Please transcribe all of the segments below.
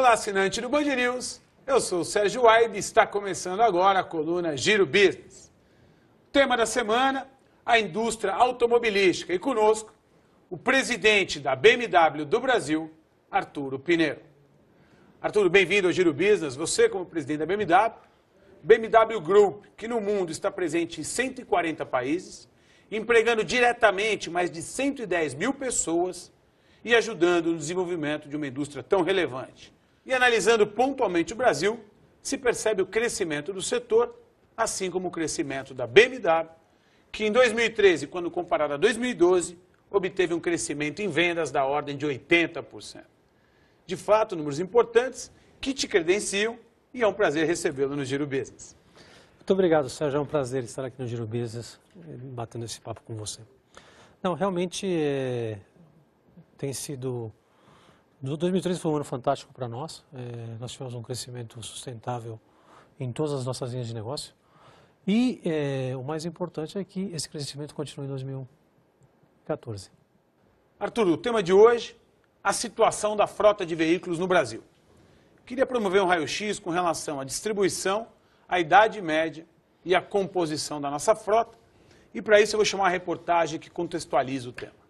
Olá, assinante do Band News. Eu sou o Sérgio Waib e está começando agora a coluna Giro Business. O tema da semana, a indústria automobilística. E conosco, o presidente da BMW do Brasil, Arturo Pinheiro. Arturo, bem-vindo ao Giro Business. Você, como presidente da BMW Group, que no mundo está presente em 140 países, empregando diretamente mais de 110 mil pessoas e ajudando no desenvolvimento de uma indústria tão relevante. E analisando pontualmente o Brasil, se percebe o crescimento do setor, assim como o crescimento da BMW, que em 2013, quando comparado a 2012, obteve um crescimento em vendas da ordem de 80%. De fato, números importantes que te credenciam e é um prazer recebê-lo no Giro Business. Muito obrigado, Sérgio. É um prazer estar aqui no Giro Business, batendo esse papo com você. Não, realmente tem sido... 2013 foi um ano fantástico para nós. Nós tivemos um crescimento sustentável em todas as nossas linhas de negócio. E o mais importante é que esse crescimento continue em 2014. Arturo, o tema de hoje, a situação da frota de veículos no Brasil. Queria promover um raio-x com relação à distribuição, à idade média e à composição da nossa frota. E para isso eu vou chamar uma reportagem que contextualiza o tema.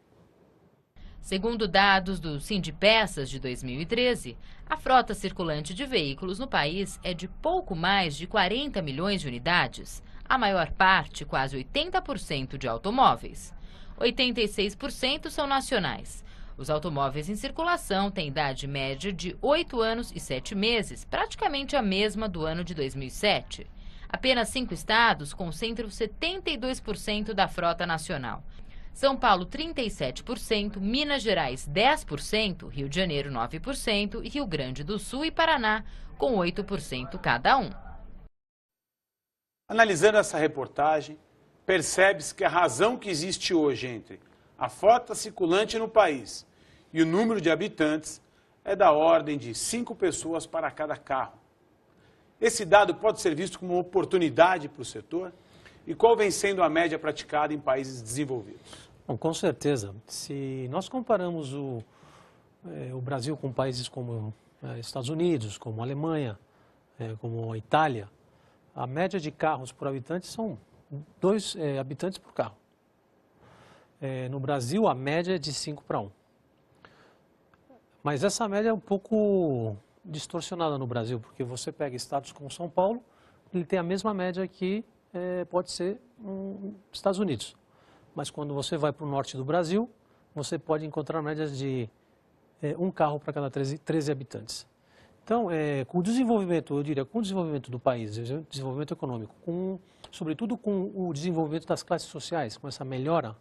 Segundo dados do Sindipeças de 2013, a frota circulante de veículos no país é de pouco mais de 40 milhões de unidades, a maior parte, quase 80%, de automóveis. 86% são nacionais. Os automóveis em circulação têm idade média de 8 anos e 7 meses, praticamente a mesma do ano de 2007. Apenas 5 estados concentram 72% da frota nacional. São Paulo, 37%, Minas Gerais, 10%, Rio de Janeiro, 9% e Rio Grande do Sul e Paraná, com 8% cada um. Analisando essa reportagem, percebe-se que a razão que existe hoje entre a frota circulante no país e o número de habitantes é da ordem de 5 pessoas para cada carro. Esse dado pode ser visto como uma oportunidade para o setor? E qual vem sendo a média praticada em países desenvolvidos? Bom, com certeza. Se nós comparamos o Brasil com países como Estados Unidos, como a Alemanha, como a Itália, a média de carros por habitante são 2 habitantes por carro. No Brasil, a média é de 5 para 1. Mas essa média é um pouco distorcionada no Brasil, porque você pega estados como São Paulo, ele tem a mesma média que pode ser Estados Unidos. Mas quando você vai para o norte do Brasil, você pode encontrar médias de 1 carro para cada 13 habitantes. Então, com o desenvolvimento, eu diria, com o desenvolvimento do país, desenvolvimento econômico, sobretudo com o desenvolvimento das classes sociais, com essa melhora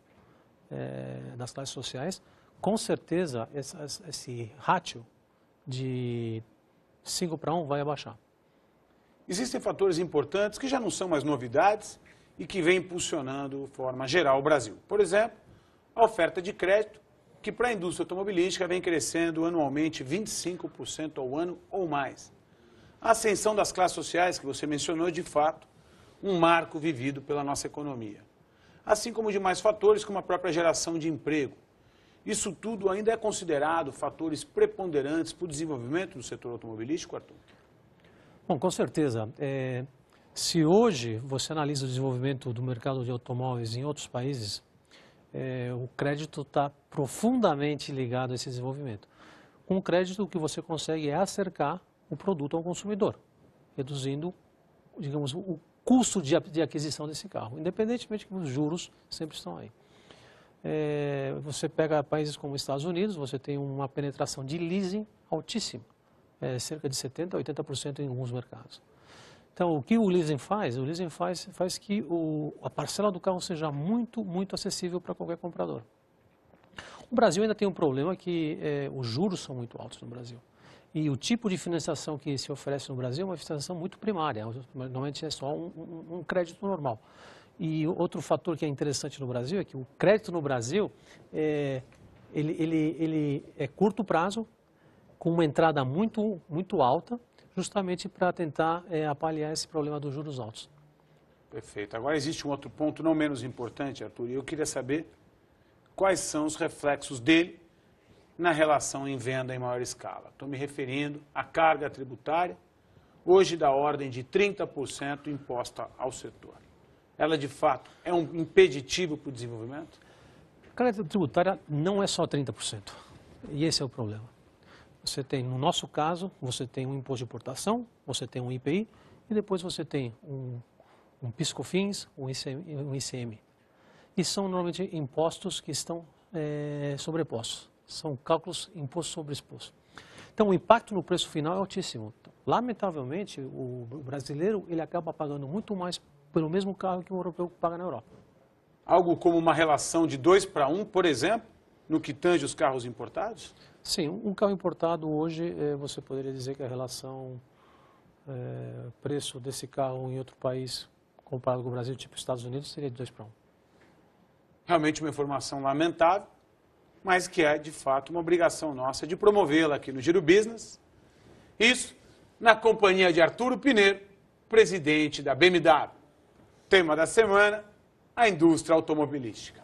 das classes sociais, com certeza esse ratio de 5 para 1 vai abaixar. Existem fatores importantes que já não são mais novidades e que vêm impulsionando de forma geral o Brasil. Por exemplo, a oferta de crédito, que para a indústria automobilística vem crescendo anualmente 25% ao ano ou mais. A ascensão das classes sociais, que você mencionou, de fato, um marco vivido pela nossa economia. Assim como demais fatores, como a própria geração de emprego. Isso tudo ainda é considerado fatores preponderantes para o desenvolvimento do setor automobilístico, Arthur? Bom, com certeza. Se hoje você analisa o desenvolvimento do mercado de automóveis em outros países, o crédito está profundamente ligado a esse desenvolvimento. Com o crédito, o que você consegue é acercar o produto ao consumidor, reduzindo, digamos, o custo de aquisição desse carro, independentemente que os juros sempre estão aí. Você pega países como os Estados Unidos, você tem uma penetração de leasing altíssima, cerca de 70% a 80% em alguns mercados. Então, o que o leasing faz? O leasing faz que a parcela do carro seja muito, muito acessível para qualquer comprador. O Brasil ainda tem um problema que os juros são muito altos no Brasil. E o tipo de financiação que se oferece no Brasil é uma financiação muito primária, normalmente é só um crédito normal. E outro fator que é interessante no Brasil é que o crédito no Brasil, ele é curto prazo, com uma entrada muito, muito alta, justamente para tentar apaliar esse problema dos juros altos. Perfeito. Agora existe um outro ponto não menos importante, Arthur, e eu queria saber quais são os reflexos dele na relação em venda em maior escala. Estou me referindo à carga tributária, hoje da ordem de 30% imposta ao setor. Ela, de fato, é um impeditivo para o desenvolvimento? A carga tributária não é só 30%. E esse é o problema. Você tem, no nosso caso, você tem um imposto de importação, você tem um IPI e depois você tem um PIS/COFINS, um ICM. E são normalmente impostos que estão sobrepostos. São cálculos imposto sobre exposto. Então, o impacto no preço final é altíssimo. Lamentavelmente, o brasileiro ele acaba pagando muito mais pelo mesmo carro que o europeu paga na Europa. Algo como uma relação de 2:1, por exemplo, no que tange os carros importados? Sim, um carro importado hoje, você poderia dizer que a relação preço desse carro em outro país, comparado com o Brasil, tipo Estados Unidos, seria de 2:1. Realmente uma informação lamentável, mas que é, de fato, uma obrigação nossa de promovê-la aqui no Giro Business. Isso na companhia de Arturo Pineiro, presidente da BMW. Tema da semana, a indústria automobilística.